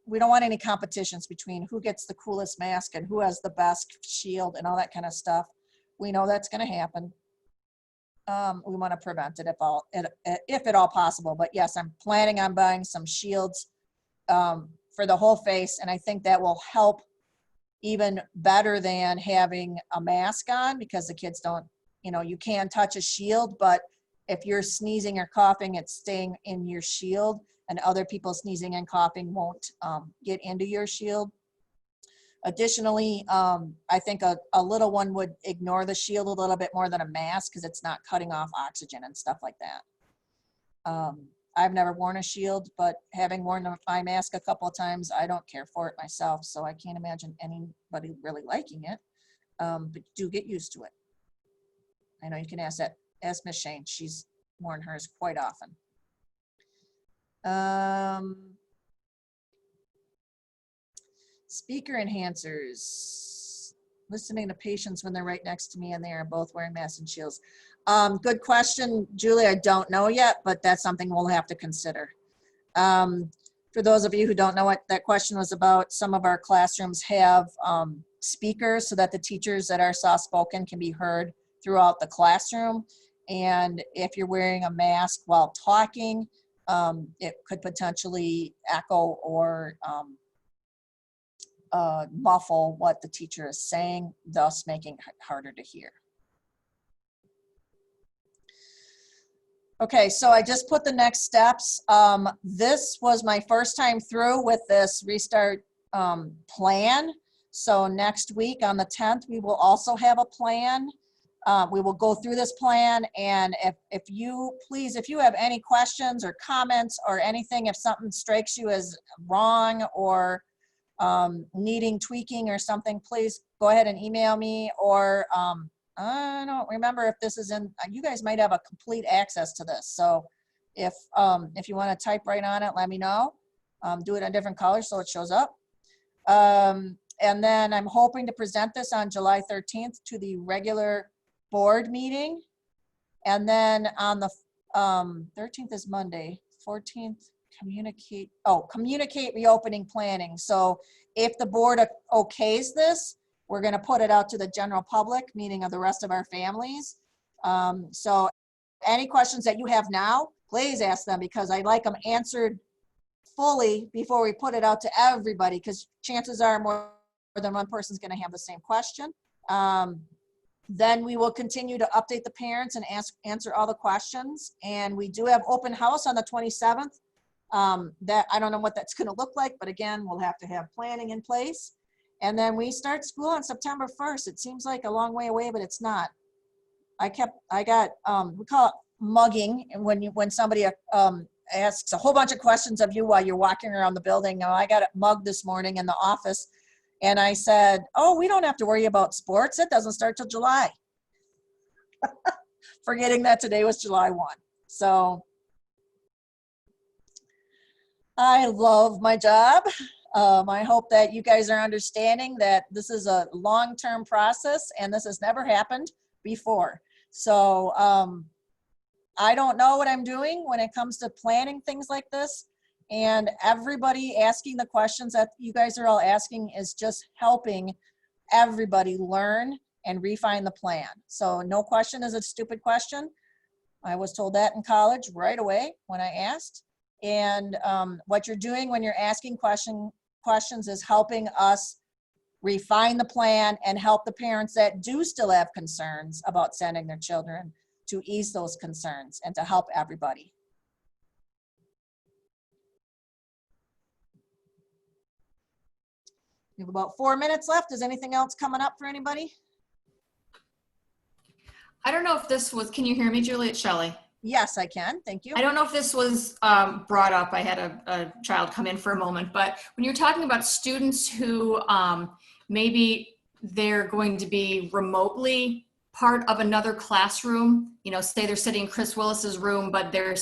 We don't want any competitions between who gets the coolest mask and who has the best shield and all that kind of stuff. We know that's going to happen. We want to prevent it if at all possible. But yes, I'm planning on buying some shields for the whole face, and I think that will help even better than having a mask on, because the kids don't, you know, you can touch a shield, but if you're sneezing or coughing, it's staying in your shield, and other people sneezing and coughing won't get into your shield. Additionally, I think a little one would ignore the shield a little bit more than a mask because it's not cutting off oxygen and stuff like that. I've never worn a shield, but having worn my mask a couple of times, I don't care for it myself, so I can't imagine anybody really liking it, but do get used to it. I know you can ask Miss Shane. She's worn hers quite often. Speaker enhancers. Listening to patients when they're right next to me and they are both wearing masks and shields. Good question, Julie. I don't know yet, but that's something we'll have to consider. For those of you who don't know what that question was about, some of our classrooms have speakers so that the teachers that are soft-spoken can be heard throughout the classroom. And if you're wearing a mask while talking, it could potentially echo or muffle what the teacher is saying, thus making it harder to hear. Okay, so I just put the next steps. This was my first time through with this restart plan. So next week on the 10th, we will also have a plan. We will go through this plan, and if you have any questions or comments or anything, if something strikes you as wrong or needing tweaking or something, please go ahead and email me, or I don't remember if this is in, you guys might have a complete access to this. So if you want to type right on it, let me know. Do it on different colors so it shows up. And then I'm hoping to present this on July 13th to the regular board meeting. And then on the 13th is Monday, 14th, communicate reopening planning. So if the board okays this, we're going to put it out to the general public, meaning of the rest of our families. So any questions that you have now, please ask them, because I like them answered fully before we put it out to everybody, because chances are more than one person's going to have the same question. Then we will continue to update the parents and answer all the questions. And we do have open house on the 27th. That I don't know what that's going to look like, but again, we'll have to have planning in place. And then we start school on September 1st. It seems like a long way away, but it's not. we call it mugging, and when somebody asks a whole bunch of questions of you while you're walking around the building. Now, I got mugged this morning in the office, and I said, "Oh, we don't have to worry about sports. It doesn't start till July." Forgetting that today was July 1. So I love my job. I hope that you guys are understanding that this is a long-term process and this has never happened before. So I don't know what I'm doing when it comes to planning things like this. And everybody asking the questions that you guys are all asking is just helping everybody learn and refine the plan. So no question is a stupid question. I was told that in college right away when I asked. And what you're doing when you're asking questions is helping us refine the plan and help the parents that do still have concerns about sending their children to ease those concerns and to help everybody. We have about 4 minutes left. Is anything else coming up for anybody? I don't know if this was, can you hear me, Julie? It's Shelley. Yes, I can. Thank you. I don't know if this was brought up. I had a child come in for a moment, but when you're talking about students who maybe they're going to be remotely part of another classroom, you know, say they're sitting in Chris Willis's room, but they're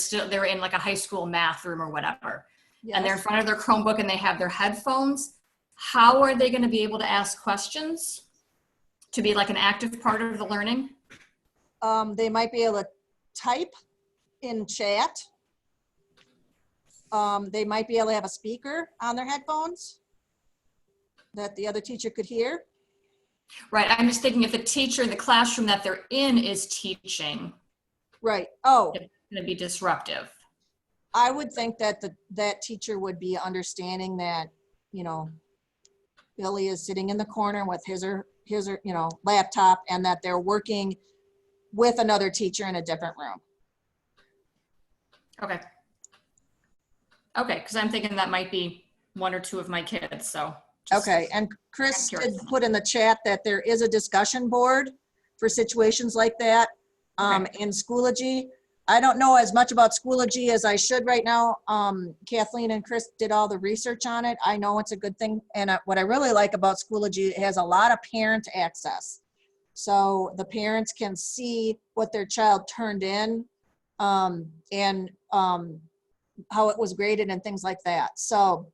in like a high school math room or whatever, Yes. and they're in front of their Chromebook and they have their headphones. How are they going to be able to ask questions to be like an active part of the learning? They might be able to type in chat. They might be able to have a speaker on their headphones that the other teacher could hear. Right. I'm just thinking if the teacher in the classroom that they're in is teaching, Right. Oh, it's going to be disruptive. I would think that that teacher would be understanding that, you know, Billy is sitting in the corner with his or you know, laptop, and that they're working with another teacher in a different room. Okay. Okay, because I'm thinking that might be one or two of my kids, so. Okay, and Chris did put in the chat that there is a discussion board for situations like that in Schoology. I don't know as much about Schoology as I should right now. Kathleen and Chris did all the research on it. I know it's a good thing, and what I really like about Schoology, it has a lot of parent access. So the parents can see what their child turned in and how it was graded and things like that. So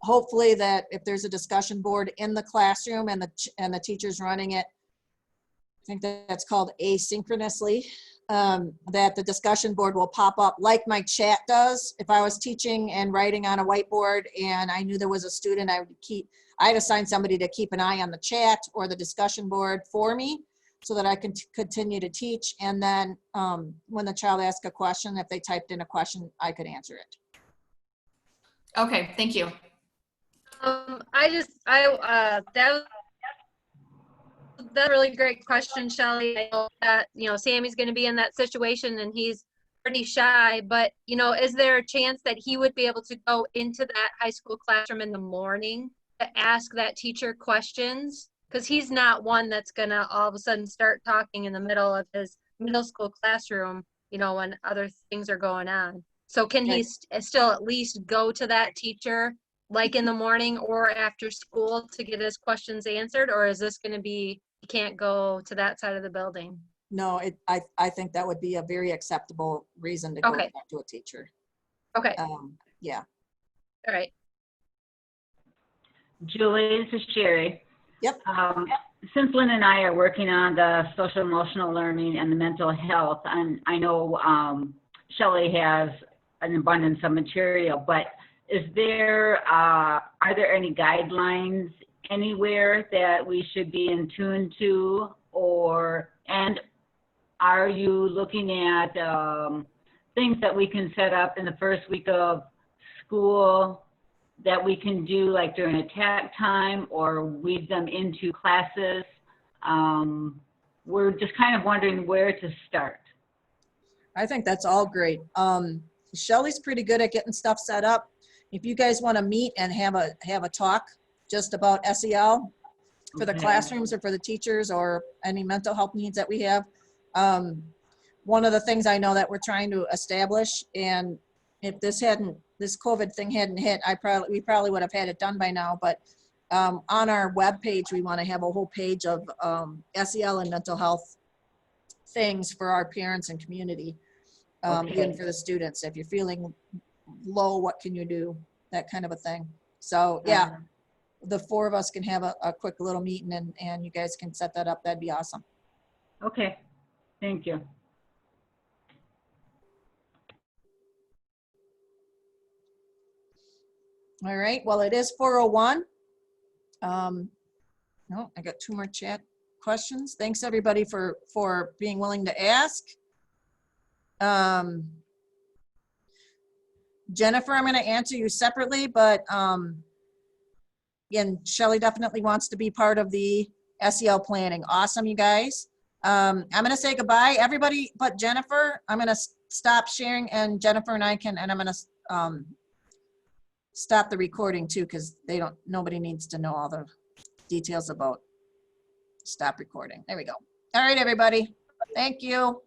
hopefully that if there's a discussion board in the classroom and the teacher's running it, I think that's called asynchronously, that the discussion board will pop up like my chat does. If I was teaching and writing on a whiteboard and I knew there was a student, I'd assign somebody to keep an eye on the chat or the discussion board for me so that I can continue to teach. And then when the child asks a question, if they typed in a question, I could answer it. Okay, thank you. That's a really great question, Shelley. I know that, you know, Sammy's going to be in that situation and he's pretty shy, but, you know, is there a chance that he would be able to go into that high school classroom in the morning to ask that teacher questions? Because he's not one that's going to all of a sudden start talking in the middle of his middle school classroom, you know, when other things are going on. So can he still at least go to that teacher like in the morning or after school to get his questions answered? Or is this going to be, you can't go to that side of the building? No, I think that would be a very acceptable reason to go talk to a teacher. Okay. Yeah. All right. Julie, this is Sherry. Yep. Since Lynn and I are working on the social emotional learning and the mental health, and I know Shelley has an abundance of material, but is there, are there any guidelines anywhere that we should be in tune to, and are you looking at things that we can set up in the first week of school that we can do like during attack time or weave them into classes? We're just kind of wondering where to start. I think that's all great. Shelley's pretty good at getting stuff set up. If you guys want to meet and have a talk just about SEL for the classrooms or for the teachers or any mental health needs that we have, one of the things I know that we're trying to establish, and if this COVID thing hadn't hit, we probably would have had it done by now, but on our webpage, we want to have a whole page of SEL and mental health things for our parents and community, even for the students. If you're feeling low, what can you do? That kind of a thing. So yeah, the four of us can have a quick little meeting and you guys can set that up. That'd be awesome. Okay, thank you. All right, well, it is 4:01. No, I got 2 more chat questions. Thanks, everybody, for being willing to ask. Jennifer, I'm going to answer you separately, but again, Shelley definitely wants to be part of the SEL planning. Awesome, you guys. I'm going to say goodbye, everybody but Jennifer. I'm going to stop sharing, and Jennifer and I can, and I'm going to stop the recording too, because nobody needs to know all the details about stop recording. There we go. All right, everybody. Thank you.